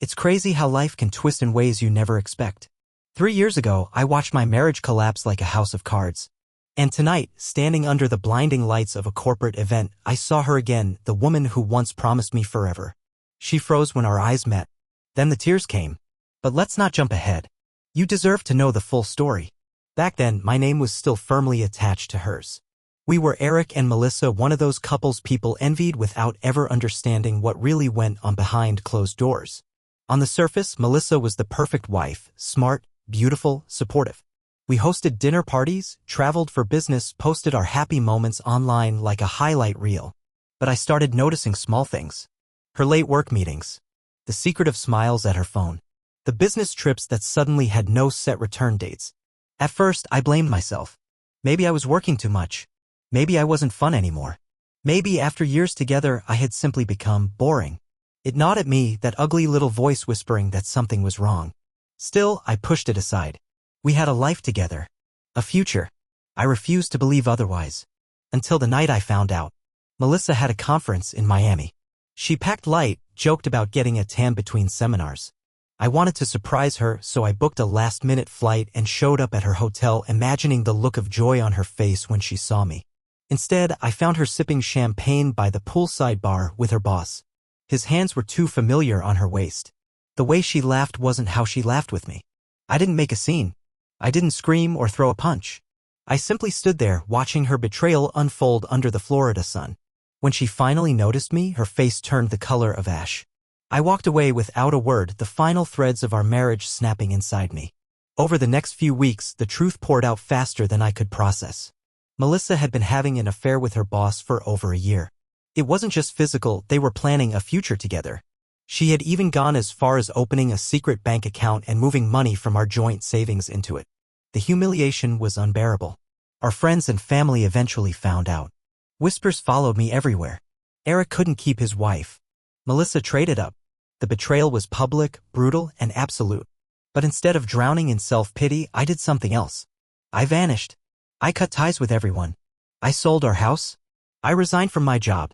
It's crazy how life can twist in ways you never expect. 3 years ago, I watched my marriage collapse like a house of cards. And tonight, standing under the blinding lights of a corporate event, I saw her again, the woman who once promised me forever. She froze when our eyes met. Then the tears came. But let's not jump ahead. You deserve to know the full story. Back then, my name was still firmly attached to hers. We were Eric and Melissa, one of those couples people envied without ever understanding what really went on behind closed doors. On the surface, Melissa was the perfect wife, smart, beautiful, supportive. We hosted dinner parties, traveled for business, posted our happy moments online like a highlight reel. But I started noticing small things. Her late work meetings. The secretive smiles at her phone. The business trips that suddenly had no set return dates. At first, I blamed myself. Maybe I was working too much. Maybe I wasn't fun anymore. Maybe after years together, I had simply become boring. It gnawed at me, that ugly little voice whispering that something was wrong. Still, I pushed it aside. We had a life together. A future. I refused to believe otherwise. Until the night I found out. Melissa had a conference in Miami. She packed light, joked about getting a tan between seminars. I wanted to surprise her, so I booked a last-minute flight and showed up at her hotel, imagining the look of joy on her face when she saw me. Instead, I found her sipping champagne by the poolside bar with her boss. His hands were too familiar on her waist. The way she laughed wasn't how she laughed with me. I didn't make a scene. I didn't scream or throw a punch. I simply stood there, watching her betrayal unfold under the Florida sun. When she finally noticed me, her face turned the color of ash. I walked away without a word, the final threads of our marriage snapping inside me. Over the next few weeks, the truth poured out faster than I could process. Melissa had been having an affair with her boss for over a year. It wasn't just physical, they were planning a future together. She had even gone as far as opening a secret bank account and moving money from our joint savings into it. The humiliation was unbearable. Our friends and family eventually found out. Whispers followed me everywhere. Eric couldn't keep his wife. Melissa traded up. The betrayal was public, brutal, and absolute. But instead of drowning in self-pity, I did something else. I vanished. I cut ties with everyone. I sold our house. I resigned from my job.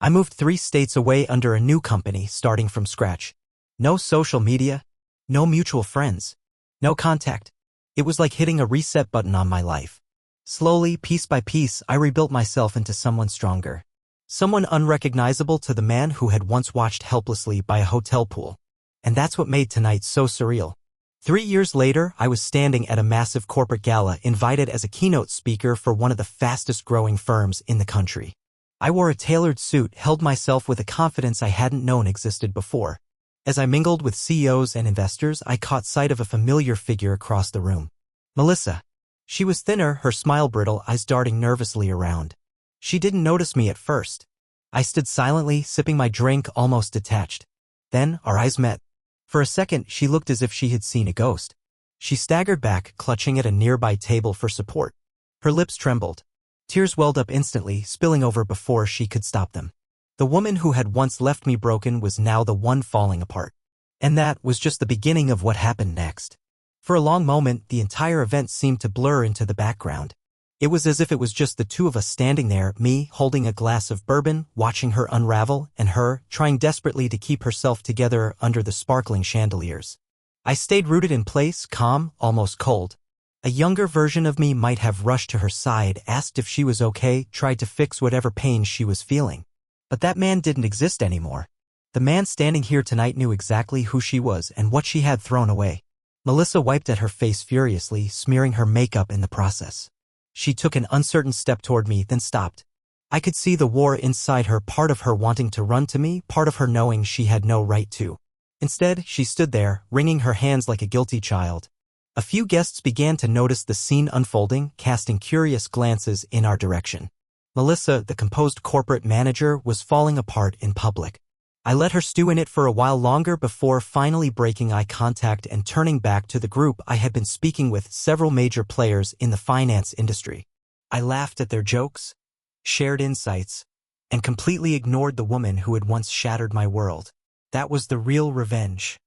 I moved 3 states away under a new company, starting from scratch. No social media. No mutual friends. No contact. It was like hitting a reset button on my life. Slowly, piece by piece, I rebuilt myself into someone stronger. Someone unrecognizable to the man who had once watched helplessly by a hotel pool. And that's what made tonight so surreal. 3 years later, I was standing at a massive corporate gala, invited as a keynote speaker for one of the fastest-growing firms in the country. I wore a tailored suit, held myself with a confidence I hadn't known existed before. As I mingled with CEOs and investors, I caught sight of a familiar figure across the room. Melissa. She was thinner, her smile brittle, eyes darting nervously around. She didn't notice me at first. I stood silently, sipping my drink, almost detached. Then, our eyes met. For a second, she looked as if she had seen a ghost. She staggered back, clutching at a nearby table for support. Her lips trembled. Tears welled up instantly, spilling over before she could stop them. The woman who had once left me broken was now the one falling apart. And that was just the beginning of what happened next. For a long moment, the entire event seemed to blur into the background. It was as if it was just the two of us standing there, me holding a glass of bourbon, watching her unravel, and her trying desperately to keep herself together under the sparkling chandeliers. I stayed rooted in place, calm, almost cold. A younger version of me might have rushed to her side, asked if she was okay, tried to fix whatever pain she was feeling. But that man didn't exist anymore. The man standing here tonight knew exactly who she was and what she had thrown away. Melissa wiped at her face furiously, smearing her makeup in the process. She took an uncertain step toward me, then stopped. I could see the war inside her, part of her wanting to run to me, part of her knowing she had no right to. Instead, she stood there, wringing her hands like a guilty child. A few guests began to notice the scene unfolding, casting curious glances in our direction. Melissa, the composed corporate manager, was falling apart in public. I let her stew in it for a while longer before finally breaking eye contact and turning back to the group I had been speaking with, several major players in the finance industry. I laughed at their jokes, shared insights, and completely ignored the woman who had once shattered my world. That was the real revenge.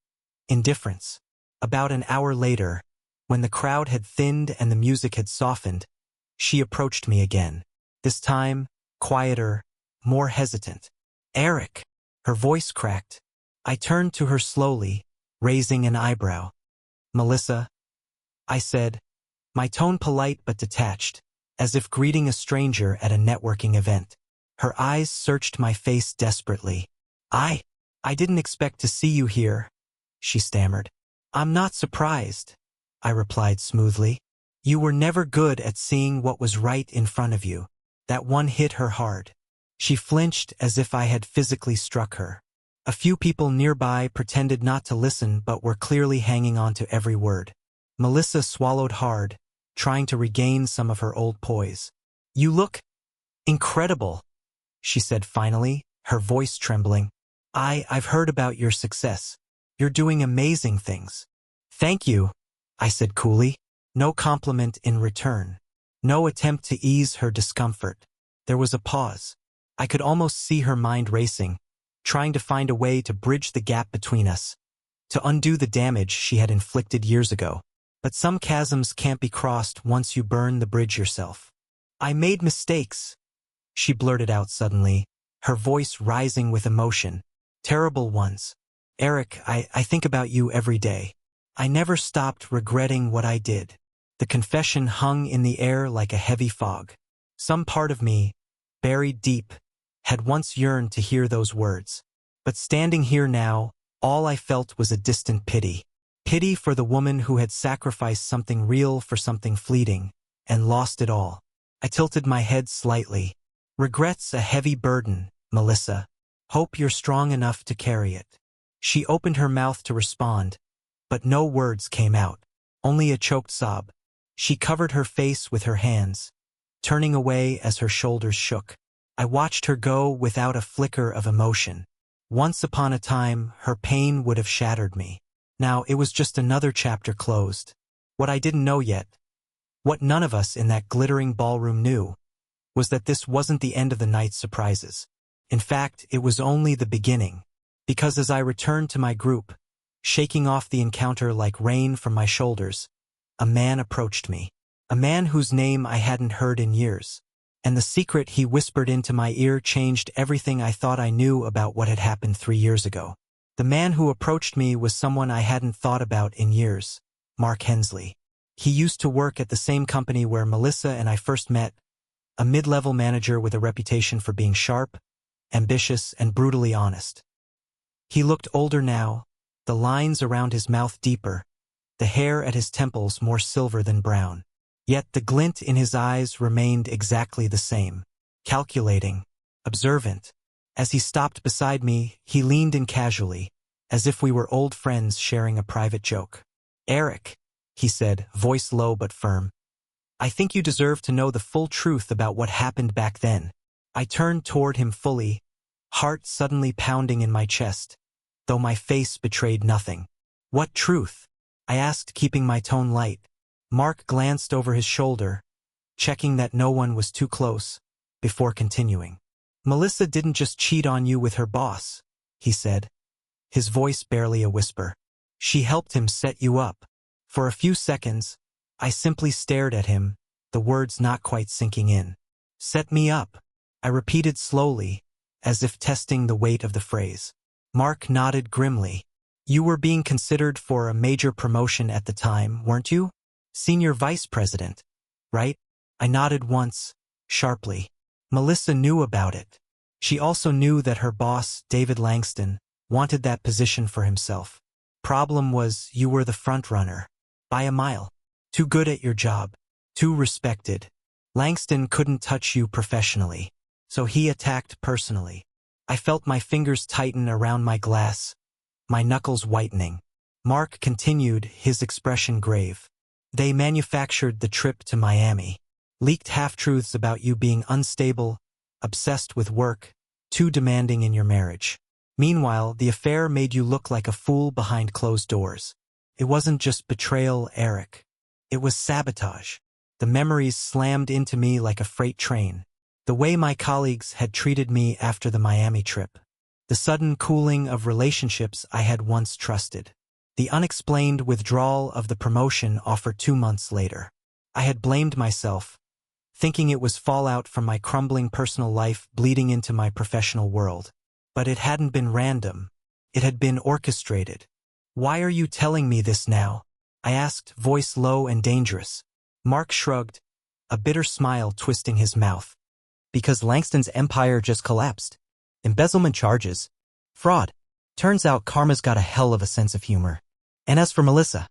Indifference. About an hour later, when the crowd had thinned and the music had softened, she approached me again. This time, quieter, more hesitant. Eric. Her voice cracked. I turned to her slowly, raising an eyebrow. "Melissa," I said, my tone polite but detached, as if greeting a stranger at a networking event. Her eyes searched my face desperately. I didn't expect to see you here," she stammered. "I'm not surprised," I replied smoothly. "You were never good at seeing what was right in front of you." That one hit her hard. She flinched as if I had physically struck her. A few people nearby pretended not to listen but were clearly hanging on to every word. Melissa swallowed hard, trying to regain some of her old poise. "You look incredible," she said finally, her voice trembling. I've heard about your success. You're doing amazing things." "Thank you," I said coolly. No compliment in return. No attempt to ease her discomfort. There was a pause. I could almost see her mind racing, trying to find a way to bridge the gap between us, to undo the damage she had inflicted years ago. But some chasms can't be crossed once you burn the bridge yourself. "I made mistakes," she blurted out suddenly, her voice rising with emotion. "Terrible ones. Eric, I think about you every day. I never stopped regretting what I did." The confession hung in the air like a heavy fog. Some part of me, buried deep, had once yearned to hear those words. But standing here now, all I felt was a distant pity. Pity for the woman who had sacrificed something real for something fleeting, and lost it all. I tilted my head slightly. "Regret's a heavy burden, Melissa. Hope you're strong enough to carry it." She opened her mouth to respond, but no words came out, only a choked sob. She covered her face with her hands, turning away as her shoulders shook. I watched her go without a flicker of emotion. Once upon a time, her pain would have shattered me. Now it was just another chapter closed. What I didn't know yet, what none of us in that glittering ballroom knew, was that this wasn't the end of the night's surprises. In fact, it was only the beginning, because as I returned to my group, shaking off the encounter like rain from my shoulders, a man approached me. A man whose name I hadn't heard in years. And the secret he whispered into my ear changed everything I thought I knew about what had happened 3 years ago. The man who approached me was someone I hadn't thought about in years, Mark Hensley. He used to work at the same company where Melissa and I first met, a mid-level manager with a reputation for being sharp, ambitious, and brutally honest. He looked older now, the lines around his mouth deeper, the hair at his temples more silver than brown. Yet the glint in his eyes remained exactly the same, calculating, observant. As he stopped beside me, he leaned in casually, as if we were old friends sharing a private joke. "Eric," he said, voice low but firm, "I think you deserve to know the full truth about what happened back then." I turned toward him fully, heart suddenly pounding in my chest, though my face betrayed nothing. "What truth?" I asked, keeping my tone light. Mark glanced over his shoulder, checking that no one was too close, before continuing. "Melissa didn't just cheat on you with her boss," he said, his voice barely a whisper. "She helped him set you up." For a few seconds, I simply stared at him, the words not quite sinking in. "Set me up," I repeated slowly, as if testing the weight of the phrase. Mark nodded grimly. "You were being considered for a major promotion at the time, weren't you? Senior vice president, right?" I nodded once, sharply. Melissa knew about it. She also knew that her boss, David Langston, wanted that position for himself. Problem was, you were the front runner. By a mile. Too good at your job. Too respected. Langston couldn't touch you professionally. So he attacked personally. I felt my fingers tighten around my glass, my knuckles whitening. Mark continued, his expression grave. "They manufactured the trip to Miami. Leaked half-truths about you being unstable, obsessed with work, too demanding in your marriage. Meanwhile, the affair made you look like a fool behind closed doors. It wasn't just betrayal, Eric. It was sabotage." The memories slammed into me like a freight train. The way my colleagues had treated me after the Miami trip. The sudden cooling of relationships I had once trusted. The unexplained withdrawal of the promotion offered 2 months later. I had blamed myself, thinking it was fallout from my crumbling personal life bleeding into my professional world. But it hadn't been random. It had been orchestrated. "Why are you telling me this now?" I asked, voice low and dangerous. Mark shrugged, a bitter smile twisting his mouth. "Because Langston's empire just collapsed. Embezzlement charges. Fraud. Turns out Karma's got a hell of a sense of humor. And as for Melissa..."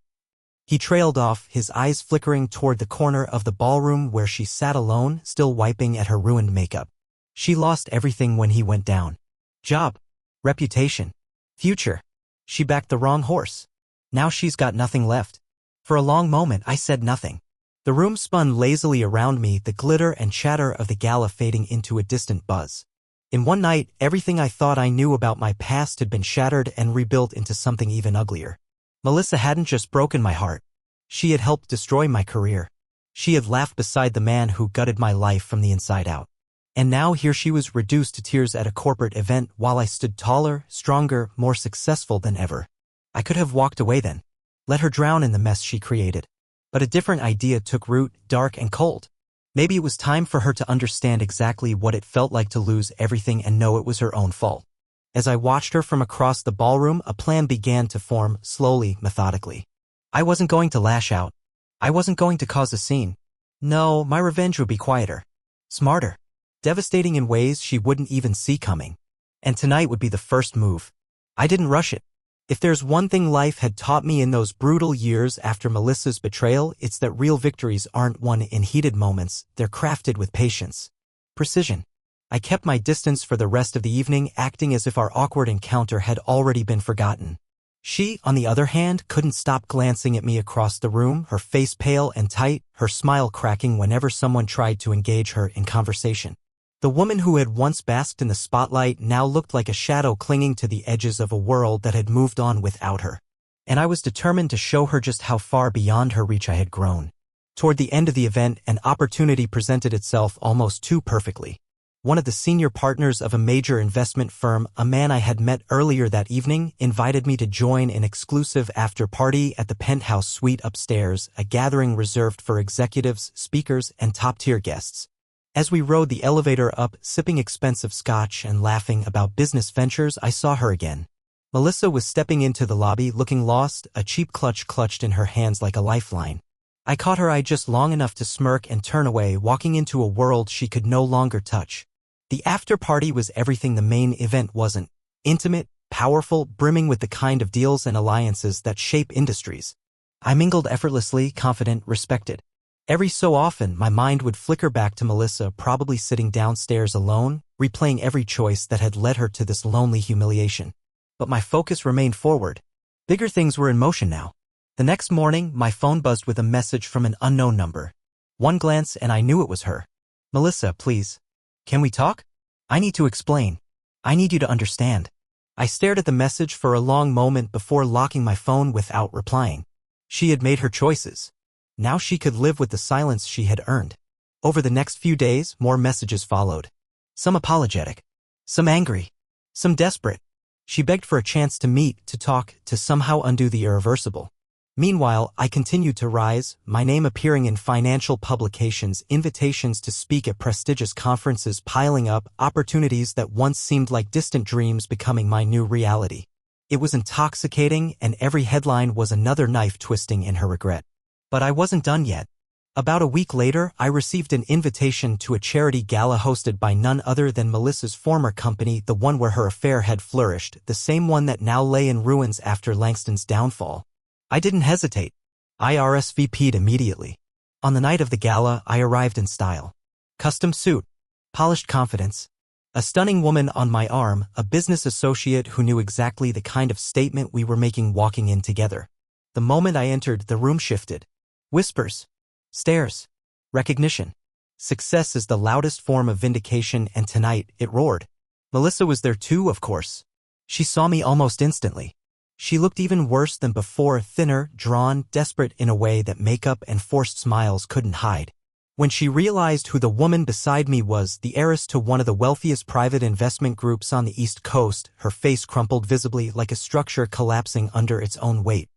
He trailed off, his eyes flickering toward the corner of the ballroom where she sat alone, still wiping at her ruined makeup. She lost everything when he went down. Job. Reputation. Future. She backed the wrong horse. Now she's got nothing left. For a long moment I said nothing. The room spun lazily around me, the glitter and chatter of the gala fading into a distant buzz. In one night, everything I thought I knew about my past had been shattered and rebuilt into something even uglier. Melissa hadn't just broken my heart. She had helped destroy my career. She had laughed beside the man who gutted my life from the inside out. And now here she was reduced to tears at a corporate event while I stood taller, stronger, more successful than ever. I could have walked away then. Let her drown in the mess she created. But a different idea took root, dark and cold. Maybe it was time for her to understand exactly what it felt like to lose everything and know it was her own fault. As I watched her from across the ballroom, a plan began to form, slowly, methodically. I wasn't going to lash out. I wasn't going to cause a scene. No, my revenge would be quieter. Smarter. Devastating in ways she wouldn't even see coming. And tonight would be the first move. I didn't rush it. If there's one thing life had taught me in those brutal years after Melissa's betrayal, it's that real victories aren't won in heated moments, they're crafted with patience. Precision. I kept my distance for the rest of the evening, acting as if our awkward encounter had already been forgotten. She, on the other hand, couldn't stop glancing at me across the room, her face pale and tight, her smile cracking whenever someone tried to engage her in conversation. The woman who had once basked in the spotlight now looked like a shadow clinging to the edges of a world that had moved on without her. And I was determined to show her just how far beyond her reach I had grown. Toward the end of the event, an opportunity presented itself almost too perfectly. One of the senior partners of a major investment firm, a man I had met earlier that evening, invited me to join an exclusive after-party at the penthouse suite upstairs, a gathering reserved for executives, speakers, and top-tier guests. As we rode the elevator up, sipping expensive scotch and laughing about business ventures, I saw her again. Melissa was stepping into the lobby, looking lost, a cheap clutch clutched in her hands like a lifeline. I caught her eye just long enough to smirk and turn away, walking into a world she could no longer touch. The after-party was everything the main event wasn't. Intimate, powerful, brimming with the kind of deals and alliances that shape industries. I mingled effortlessly, confident, respected. Every so often, my mind would flicker back to Melissa, probably sitting downstairs alone, replaying every choice that had led her to this lonely humiliation. But my focus remained forward. Bigger things were in motion now. The next morning, my phone buzzed with a message from an unknown number. One glance and I knew it was her. "Melissa, please. Can we talk? I need to explain. I need you to understand." I stared at the message for a long moment before locking my phone without replying. She had made her choices. Now she could live with the silence she had earned. Over the next few days, more messages followed. Some apologetic. Some angry. Some desperate. She begged for a chance to meet, to talk, to somehow undo the irreversible. Meanwhile, I continued to rise, my name appearing in financial publications, invitations to speak at prestigious conferences piling up, opportunities that once seemed like distant dreams becoming my new reality. It was intoxicating, and every headline was another knife twisting in her regret. But I wasn't done yet. About a week later, I received an invitation to a charity gala hosted by none other than Melissa's former company, the one where her affair had flourished, the same one that now lay in ruins after Langston's downfall. I didn't hesitate. I RSVP'd immediately. On the night of the gala, I arrived in style. Custom suit. Polished confidence. A stunning woman on my arm, a business associate who knew exactly the kind of statement we were making walking in together. The moment I entered, the room shifted. Whispers. Stares. Recognition. Success is the loudest form of vindication, and tonight, it roared. Melissa was there too, of course. She saw me almost instantly. She looked even worse than before, thinner, drawn, desperate in a way that makeup and forced smiles couldn't hide. When she realized who the woman beside me was, the heiress to one of the wealthiest private investment groups on the East Coast, her face crumpled visibly like a structure collapsing under its own weight.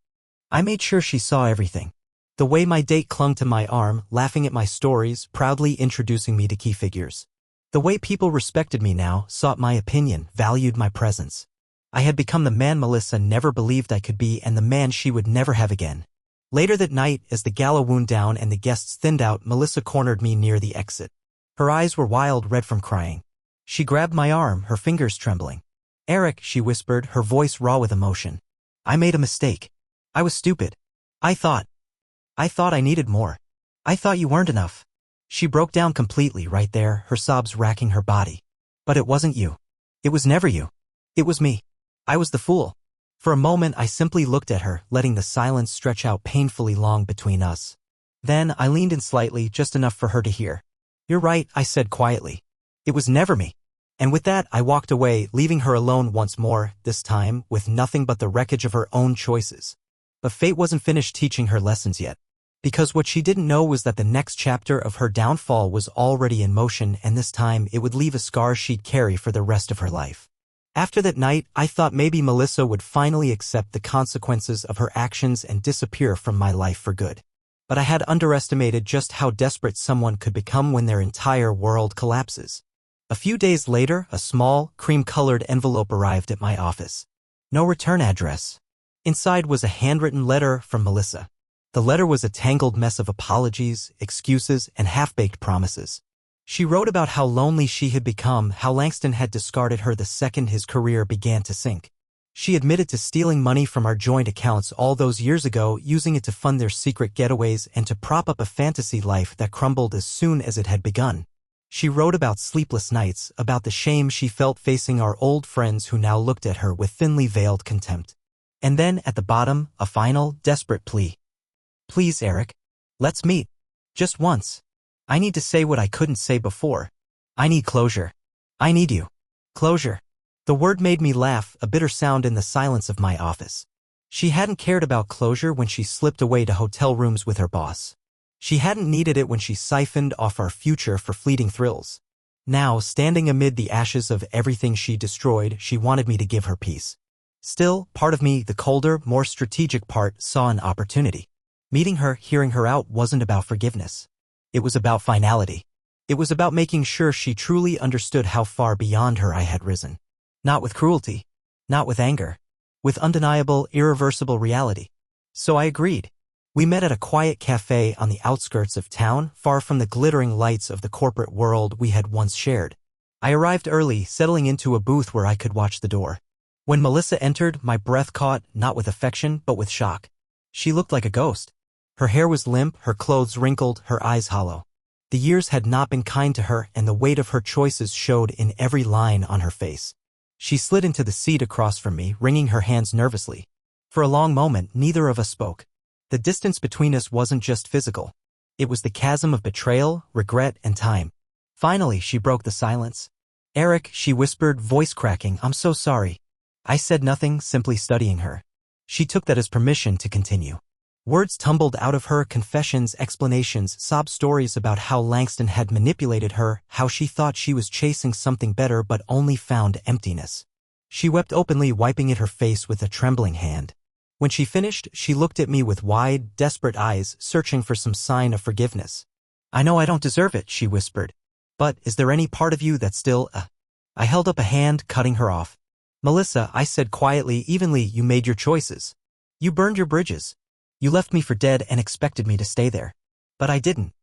I made sure she saw everything. The way my date clung to my arm, laughing at my stories, proudly introducing me to key figures. The way people respected me now, sought my opinion, valued my presence. I had become the man Melissa never believed I could be and the man she would never have again. Later that night, as the gala wound down and the guests thinned out, Melissa cornered me near the exit. Her eyes were wild red from crying. She grabbed my arm, her fingers trembling. "Eric," she whispered, her voice raw with emotion. "I made a mistake. I was stupid. I thought I needed more. I thought you weren't enough." She broke down completely right there, her sobs racking her body. "But it wasn't you. It was never you. It was me. I was the fool." For a moment I simply looked at her, letting the silence stretch out painfully long between us. Then I leaned in slightly, just enough for her to hear. "You're right," I said quietly. "It was never me." And with that I walked away, leaving her alone once more, this time with nothing but the wreckage of her own choices. But fate wasn't finished teaching her lessons yet. Because what she didn't know was that the next chapter of her downfall was already in motion, and this time it would leave a scar she'd carry for the rest of her life. After that night, I thought maybe Melissa would finally accept the consequences of her actions and disappear from my life for good. But I had underestimated just how desperate someone could become when their entire world collapses. A few days later, a small, cream-colored envelope arrived at my office. No return address. Inside was a handwritten letter from Melissa. The letter was a tangled mess of apologies, excuses, and half-baked promises. She wrote about how lonely she had become, how Langston had discarded her the second his career began to sink. She admitted to stealing money from our joint accounts all those years ago, using it to fund their secret getaways and to prop up a fantasy life that crumbled as soon as it had begun. She wrote about sleepless nights, about the shame she felt facing our old friends who now looked at her with thinly veiled contempt. And then, at the bottom, a final, desperate plea. "Please, Eric. Let's meet. Just once. I need to say what I couldn't say before. I need closure. I need you." Closure. The word made me laugh, a bitter sound in the silence of my office. She hadn't cared about closure when she slipped away to hotel rooms with her boss. She hadn't needed it when she siphoned off our future for fleeting thrills. Now, standing amid the ashes of everything she destroyed, she wanted me to give her peace. Still, part of me, the colder, more strategic part, saw an opportunity. Meeting her, hearing her out, wasn't about forgiveness. It was about finality. It was about making sure she truly understood how far beyond her I had risen. Not with cruelty. Not with anger. With undeniable, irreversible reality. So I agreed. We met at a quiet cafe on the outskirts of town, far from the glittering lights of the corporate world we had once shared. I arrived early, settling into a booth where I could watch the door. When Melissa entered, my breath caught, not with affection, but with shock. She looked like a ghost. Her hair was limp, her clothes wrinkled, her eyes hollow. The years had not been kind to her, and the weight of her choices showed in every line on her face. She slid into the seat across from me, wringing her hands nervously. For a long moment, neither of us spoke. The distance between us wasn't just physical. It was the chasm of betrayal, regret, and time. Finally, she broke the silence. "Eric," she whispered, voice cracking, "I'm so sorry." I said nothing, simply studying her. She took that as permission to continue. Words tumbled out of her, confessions, explanations, sob stories about how Langston had manipulated her, how she thought she was chasing something better but only found emptiness. She wept openly, wiping at her face with a trembling hand. When she finished, she looked at me with wide, desperate eyes, searching for some sign of forgiveness. "I know I don't deserve it," she whispered. "But is there any part of you that still, I held up a hand, cutting her off. "Melissa," I said quietly, evenly, "you made your choices. You burned your bridges. You left me for dead and expected me to stay there. But I didn't.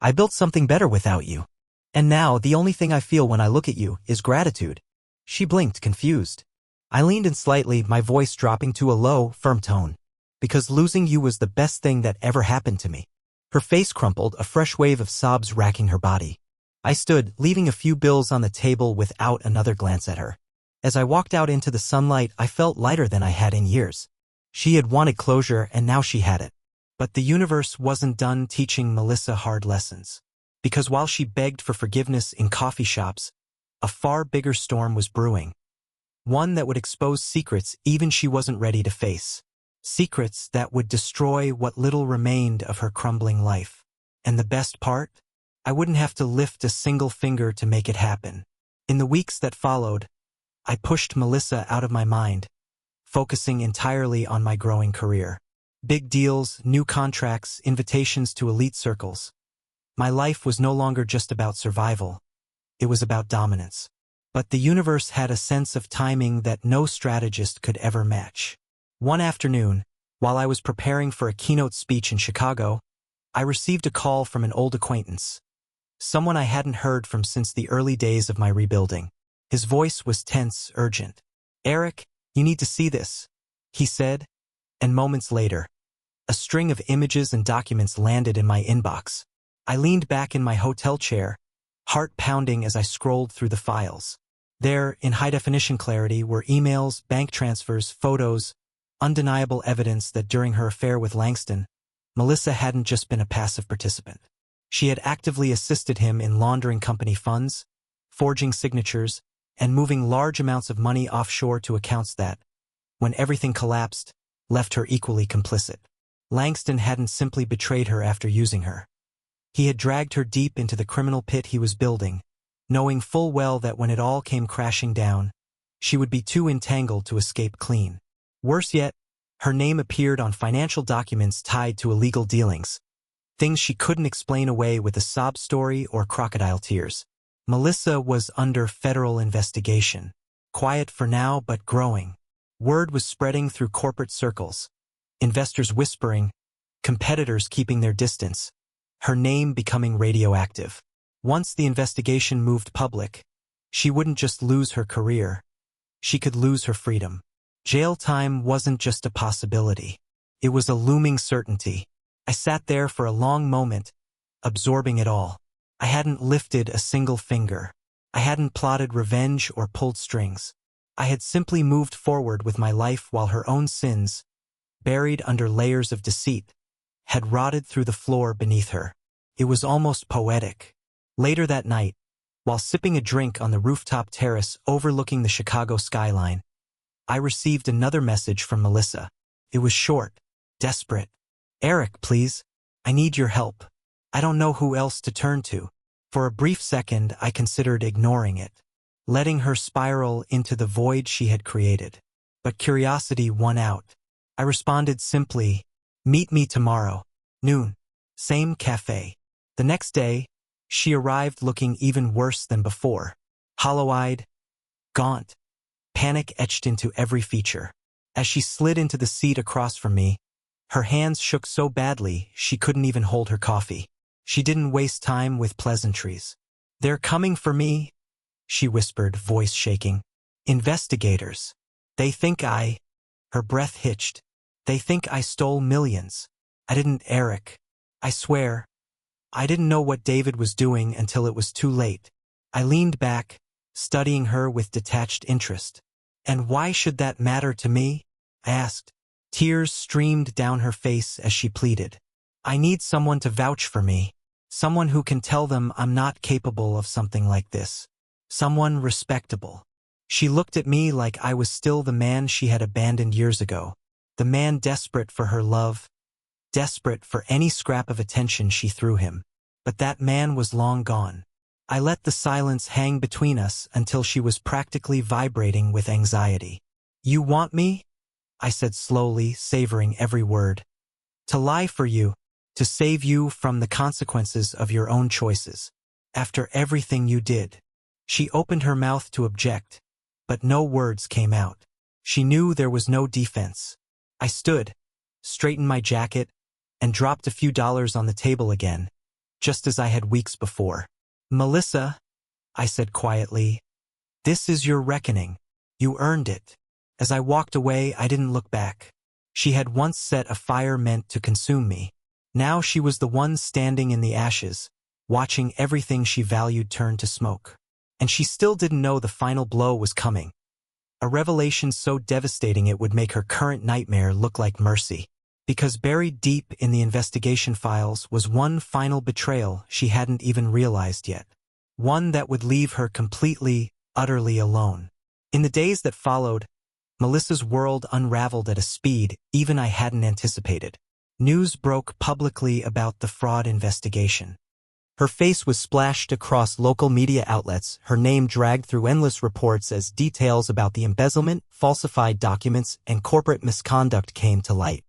I built something better without you. And now, the only thing I feel when I look at you is gratitude." She blinked, confused. I leaned in slightly, my voice dropping to a low, firm tone. "Because losing you was the best thing that ever happened to me." Her face crumpled, a fresh wave of sobs racking her body. I stood, leaving a few bills on the table without another glance at her. As I walked out into the sunlight, I felt lighter than I had in years. She had wanted closure, and now she had it. But the universe wasn't done teaching Melissa hard lessons. Because while she begged for forgiveness in coffee shops, a far bigger storm was brewing. One that would expose secrets even she wasn't ready to face. Secrets that would destroy what little remained of her crumbling life. And the best part? I wouldn't have to lift a single finger to make it happen. In the weeks that followed, I pushed Melissa out of my mind, focusing entirely on my growing career. Big deals, new contracts, invitations to elite circles. My life was no longer just about survival. It was about dominance. But the universe had a sense of timing that no strategist could ever match. One afternoon, while I was preparing for a keynote speech in Chicago, I received a call from an old acquaintance, someone I hadn't heard from since the early days of my rebuilding. His voice was tense, urgent. "Eric, you need to see this," he said, and moments later, a string of images and documents landed in my inbox. I leaned back in my hotel chair, heart pounding as I scrolled through the files. There, in high-definition clarity, were emails, bank transfers, photos, undeniable evidence that during her affair with Langston, Melissa hadn't just been a passive participant. She had actively assisted him in laundering company funds, forging signatures, and moving large amounts of money offshore to accounts that, when everything collapsed, left her equally complicit. Langston hadn't simply betrayed her after using her. He had dragged her deep into the criminal pit he was building, knowing full well that when it all came crashing down, she would be too entangled to escape clean. Worse yet, her name appeared on financial documents tied to illegal dealings, things she couldn't explain away with a sob story or crocodile tears. Melissa was under federal investigation, quiet for now but growing. Word was spreading through corporate circles, investors whispering, competitors keeping their distance, her name becoming radioactive. Once the investigation moved public, she wouldn't just lose her career, she could lose her freedom. Jail time wasn't just a possibility. It was a looming certainty. I sat there for a long moment, absorbing it all. I hadn't lifted a single finger. I hadn't plotted revenge or pulled strings. I had simply moved forward with my life while her own sins, buried under layers of deceit, had rotted through the floor beneath her. It was almost poetic. Later that night, while sipping a drink on the rooftop terrace overlooking the Chicago skyline, I received another message from Melissa. It was short, desperate. "Eric, please. I need your help. I don't know who else to turn to." For a brief second, I considered ignoring it, letting her spiral into the void she had created. But curiosity won out. I responded simply, "Meet me tomorrow, noon, same cafe." The next day, she arrived looking even worse than before. Hollow-eyed, gaunt, panic etched into every feature. As she slid into the seat across from me, her hands shook so badly she couldn't even hold her coffee. She didn't waste time with pleasantries. "They're coming for me," she whispered, voice shaking. "Investigators. They think I—" Her breath hitched. "They think I stole millions. I didn't, Eric. I swear. I didn't know what David was doing until it was too late." I leaned back, studying her with detached interest. "And why should that matter to me?" I asked. Tears streamed down her face as she pleaded. "I need someone to vouch for me. Someone who can tell them I'm not capable of something like this. Someone respectable." She looked at me like I was still the man she had abandoned years ago. The man desperate for her love, desperate for any scrap of attention she threw him. But that man was long gone. I let the silence hang between us until she was practically vibrating with anxiety. "You want me?" I said slowly, savoring every word. "To lie for you, to save you from the consequences of your own choices. After everything you did." She opened her mouth to object, but no words came out. She knew there was no defense. I stood, straightened my jacket, and dropped a few dollars on the table again, just as I had weeks before. "Melissa," I said quietly, "this is your reckoning. You earned it." As I walked away, I didn't look back. She had once set a fire meant to consume me. Now she was the one standing in the ashes, watching everything she valued turn to smoke. And she still didn't know the final blow was coming. A revelation so devastating it would make her current nightmare look like mercy. Because buried deep in the investigation files was one final betrayal she hadn't even realized yet. One that would leave her completely, utterly alone. In the days that followed, Melissa's world unraveled at a speed even I hadn't anticipated. News broke publicly about the fraud investigation. Her face was splashed across local media outlets, her name dragged through endless reports as details about the embezzlement, falsified documents, and corporate misconduct came to light.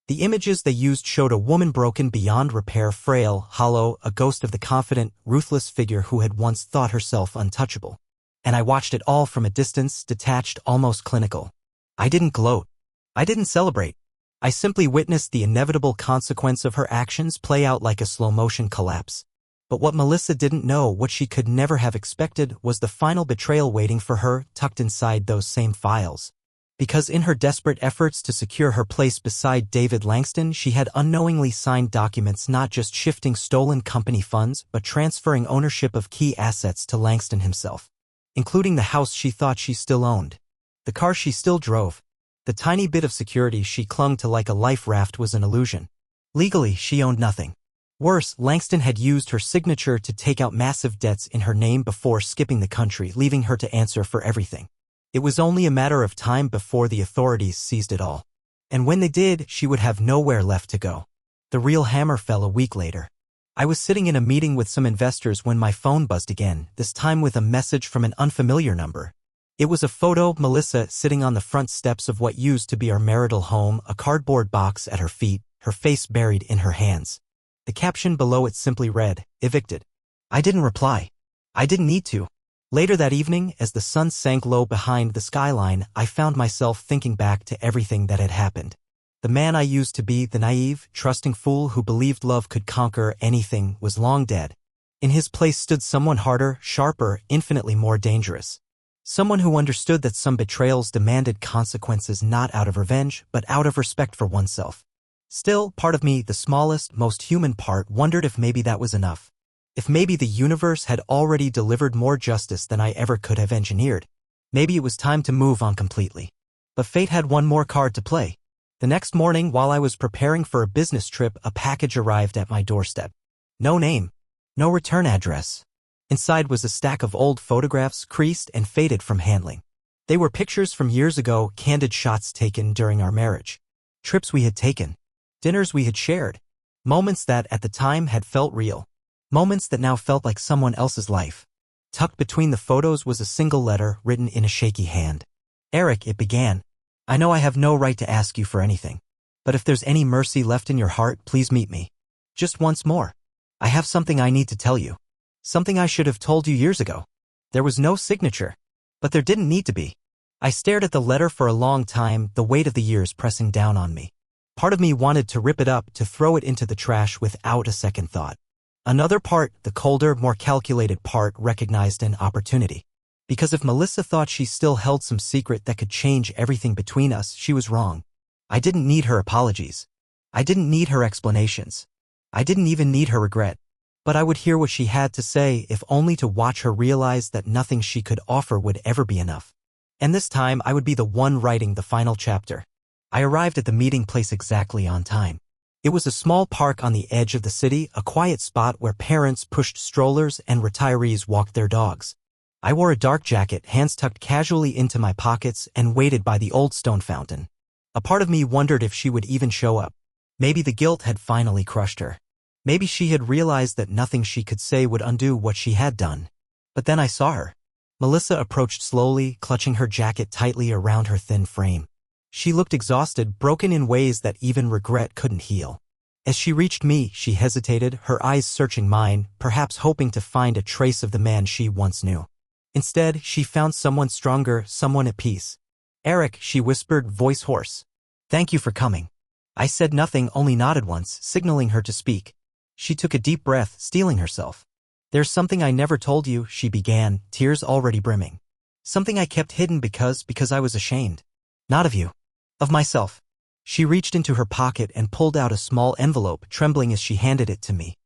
The images they used showed a woman broken beyond repair, frail, hollow, a ghost of the confident, ruthless figure who had once thought herself untouchable. and I watched it all from a distance, detached, almost clinical. I didn't gloat. I didn't celebrate. I simply witnessed the inevitable consequence of her actions play out like a slow-motion collapse. But what Melissa didn't know, what she could never have expected, was the final betrayal waiting for her, tucked inside those same files. Because in her desperate efforts to secure her place beside David Langston, she had unknowingly signed documents not just shifting stolen company funds, but transferring ownership of key assets to Langston himself, including the house she thought she still owned, the car she still drove. The tiny bit of security she clung to like a life raft was an illusion. Legally, she owned nothing. Worse, Langston had used her signature to take out massive debts in her name before skipping the country, leaving her to answer for everything. It was only a matter of time before the authorities seized it all. And when they did, she would have nowhere left to go. The real hammer fell a week later. I was sitting in a meeting with some investors when my phone buzzed again, this time with a message from an unfamiliar number. It was a photo of Melissa sitting on the front steps of what used to be our marital home, a cardboard box at her feet, her face buried in her hands. The caption below it simply read, "Evicted." I didn't reply. I didn't need to. Later that evening, as the sun sank low behind the skyline, I found myself thinking back to everything that had happened. The man I used to be, the naive, trusting fool who believed love could conquer anything, was long dead. In his place stood someone harder, sharper, infinitely more dangerous. Someone who understood that some betrayals demanded consequences not out of revenge, but out of respect for oneself. Still, part of me, the smallest, most human part, wondered if maybe that was enough. If maybe the universe had already delivered more justice than I ever could have engineered. Maybe it was time to move on completely. But fate had one more card to play. The next morning, while I was preparing for a business trip, a package arrived at my doorstep. No name. No return address. Inside was a stack of old photographs, creased and faded from handling. They were pictures from years ago, candid shots taken during our marriage. Trips we had taken. Dinners we had shared. Moments that, at the time, had felt real. Moments that now felt like someone else's life. Tucked between the photos was a single letter written in a shaky hand. "Eric," it began. "I know I have no right to ask you for anything. But if there's any mercy left in your heart, please meet me. Just once more. I have something I need to tell you. Something I should have told you years ago." There was no signature. But there didn't need to be. I stared at the letter for a long time, the weight of the years pressing down on me. Part of me wanted to rip it up, to throw it into the trash without a second thought. Another part, the colder, more calculated part, recognized an opportunity. Because if Melissa thought she still held some secret that could change everything between us, she was wrong. I didn't need her apologies. I didn't need her explanations. I didn't even need her regret. But I would hear what she had to say, if only to watch her realize that nothing she could offer would ever be enough. And this time I would be the one writing the final chapter. I arrived at the meeting place exactly on time. It was a small park on the edge of the city, a quiet spot where parents pushed strollers and retirees walked their dogs. I wore a dark jacket, hands tucked casually into my pockets, and waited by the old stone fountain. A part of me wondered if she would even show up. Maybe the guilt had finally crushed her. Maybe she had realized that nothing she could say would undo what she had done. But then I saw her. Melissa approached slowly, clutching her jacket tightly around her thin frame. She looked exhausted, broken in ways that even regret couldn't heal. As she reached me, she hesitated, her eyes searching mine, perhaps hoping to find a trace of the man she once knew. Instead, she found someone stronger, someone at peace. "Eric," she whispered, voice hoarse. "Thank you for coming." I said nothing, only nodded once, signaling her to speak. She took a deep breath, steeling herself. "There's something I never told you," she began, tears already brimming. "Something I kept hidden because I was ashamed. Not of you. Of myself." She reached into her pocket and pulled out a small envelope, trembling as she handed it to me.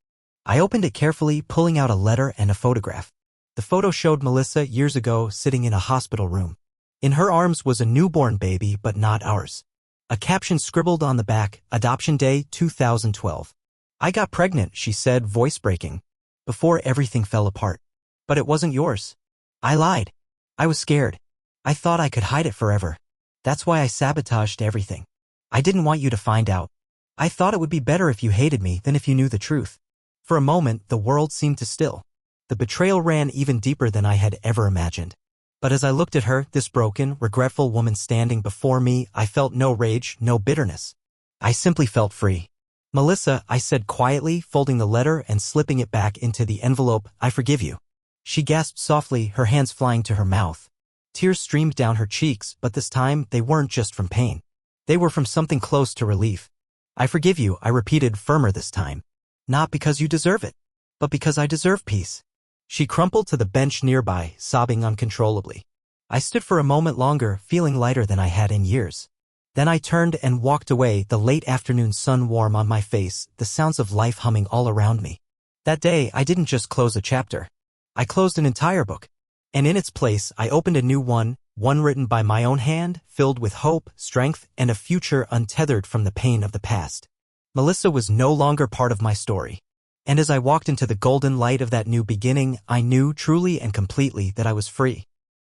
I opened it carefully, pulling out a letter and a photograph. The photo showed Melissa years ago, sitting in a hospital room. In her arms was a newborn baby, but not ours. A caption scribbled on the back, "Adoption Day 2012. "I got pregnant," she said, voice breaking, "before everything fell apart. But it wasn't yours." I lied. I was scared. I thought I could hide it forever. That's why I sabotaged everything. I didn't want you to find out. I thought it would be better if you hated me than if you knew the truth. For a moment, the world seemed to still. The betrayal ran even deeper than I had ever imagined. But as I looked at her, this broken, regretful woman standing before me, I felt no rage, no bitterness. I simply felt free. "Melissa," I said quietly, folding the letter and slipping it back into the envelope, "I forgive you." She gasped softly, her hands flying to her mouth. Tears streamed down her cheeks, but this time they weren't just from pain. They were from something close to relief. I forgive you, I repeated, firmer this time. Not because you deserve it, but because I deserve peace. She crumpled to the bench nearby, sobbing uncontrollably. I stood for a moment longer, feeling lighter than I had in years. Then I turned and walked away, the late afternoon sun warm on my face, the sounds of life humming all around me. That day, I didn't just close a chapter. I closed an entire book. And in its place, I opened a new one written by my own hand, filled with hope, strength, and a future untethered from the pain of the past. Melissa was no longer part of my story. And as I walked into the golden light of that new beginning, I knew truly and completely that I was free.